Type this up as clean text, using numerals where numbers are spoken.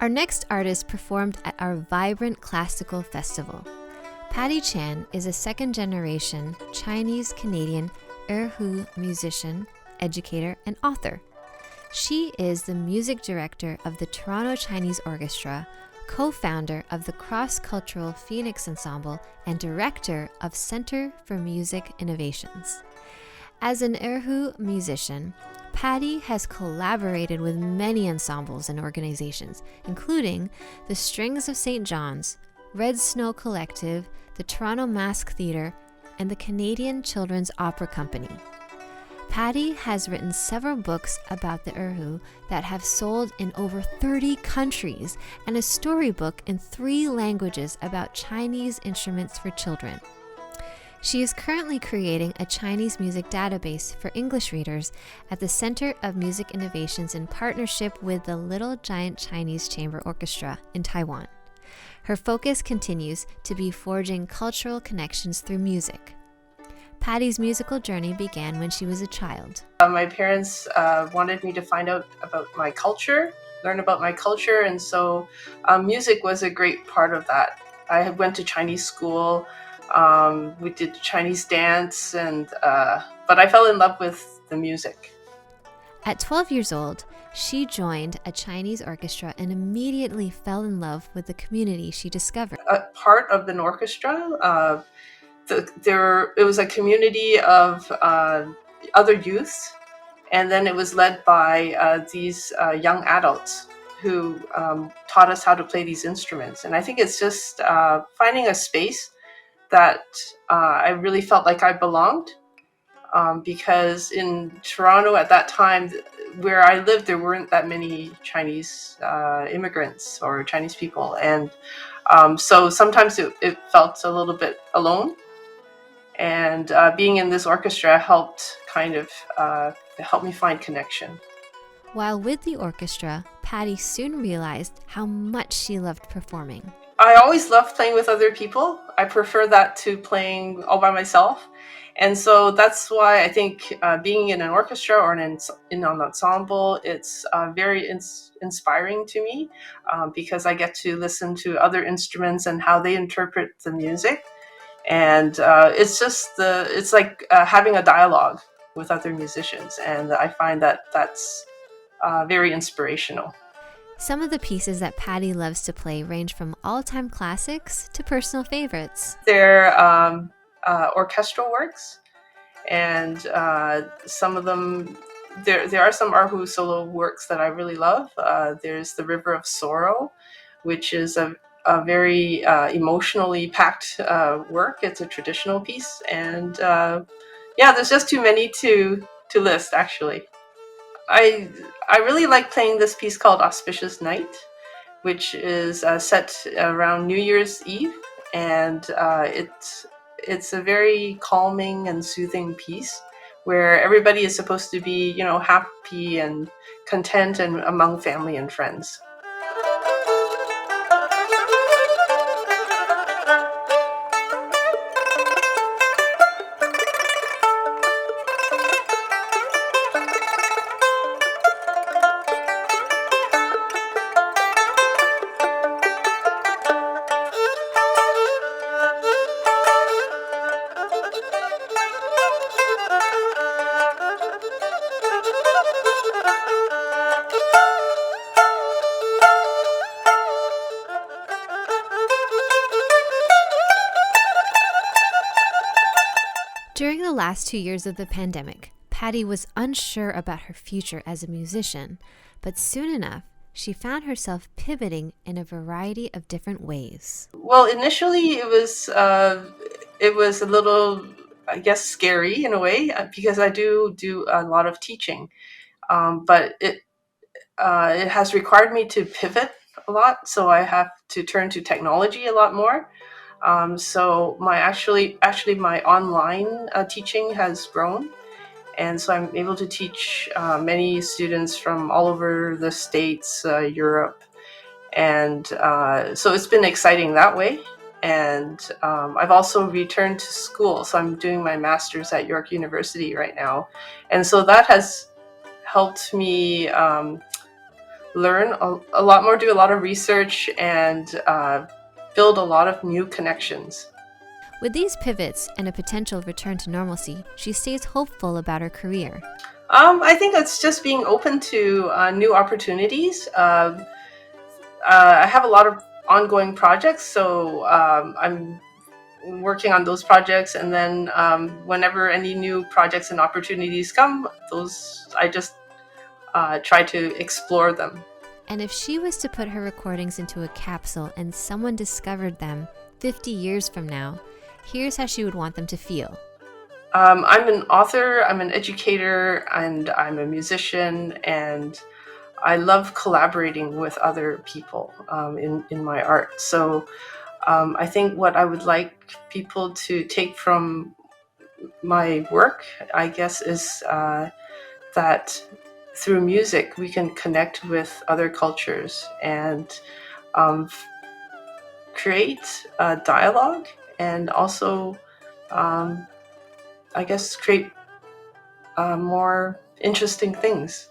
Our next artist performed at our Vibrant Classical Festival. Patty Chan is a second-generation Chinese-Canadian erhu musician, educator, and author. She is the music director of the Toronto Chinese Orchestra, co-founder of the cross-cultural Phoenix Ensemble, and director of Center for Music Innovations. As an erhu musician, Patty has collaborated with many ensembles and organizations, including the Strings of St. John's, Red Snow Collective, the Toronto Mask Theatre, and the Canadian Children's Opera Company. Patty has written several books about the erhu that have sold in over 30 countries and a storybook in 3 languages about Chinese instruments for children. She is currently creating a Chinese music database for English readers at the Center of Music Innovations in partnership with the Little Giant Chinese Chamber Orchestra in Taiwan. Her focus continues to be forging cultural connections through music. Patty's musical journey began when she was a child. My parents wanted me to find out about my culture, learn about my culture, and so music was a great part of that. I went to Chinese school. We did Chinese dance, but I fell in love with the music. At 12 years old, she joined a Chinese orchestra and immediately fell in love with the community she discovered. A part of an orchestra, it was a community of other youths, and then it was led by these young adults who taught us how to play these instruments. And I think it's just finding a space that I really felt like I belonged, because in Toronto at that time, where I lived, there weren't that many Chinese immigrants or Chinese people, and so sometimes it felt a little bit alone. And being in this orchestra helped help me find connection. While with the orchestra, Patty soon realized how much she loved performing. I always loved playing with other people. I prefer that to playing all by myself. And so that's why I think being in an orchestra or in an ensemble, it's very inspiring to me, because I get to listen to other instruments and how they interpret the music. And it's like having a dialogue with other musicians. And I find that that's very inspirational. Some of the pieces that Patty loves to play range from all-time classics to personal favorites. They're orchestral works, and some of them, there are some erhu solo works that I really love. There's The River of Sorrow, which is a very emotionally packed work. It's a traditional piece, and there's just too many to list, actually. I really like playing this piece called Auspicious Night, which is set around New Year's Eve, and it's a very calming and soothing piece where everybody is supposed to be, happy and content and among family and friends. During the last 2 years of the pandemic, Patty was unsure about her future as a musician, but soon enough, she found herself pivoting in a variety of different ways. Well, initially it was a little, I guess, scary in a way, because I do a lot of teaching, but it has required me to pivot a lot, so I have to turn to technology a lot more. So my online teaching has grown, and so I'm able to teach many students from all over the States, Europe, and so it's been exciting that way. And I've also returned to school, so I'm doing my master's at York University right now, and so that has helped me learn a lot more, do a lot of research, and build a lot of new connections. With these pivots and a potential return to normalcy, she stays hopeful about her career. I think it's just being open to new opportunities. I have a lot of ongoing projects, so I'm working on those projects, and then whenever any new projects and opportunities come, those I just try to explore them. And if she was to put her recordings into a capsule and someone discovered them 50 years from now, here's how she would want them to feel. I'm an author, I'm an educator, and I'm a musician, and I love collaborating with other people in my art. So I think what I would like people to take from my work, I guess, is that through music we can connect with other cultures and um, create a dialogue, and also, um, I guess, create more interesting things.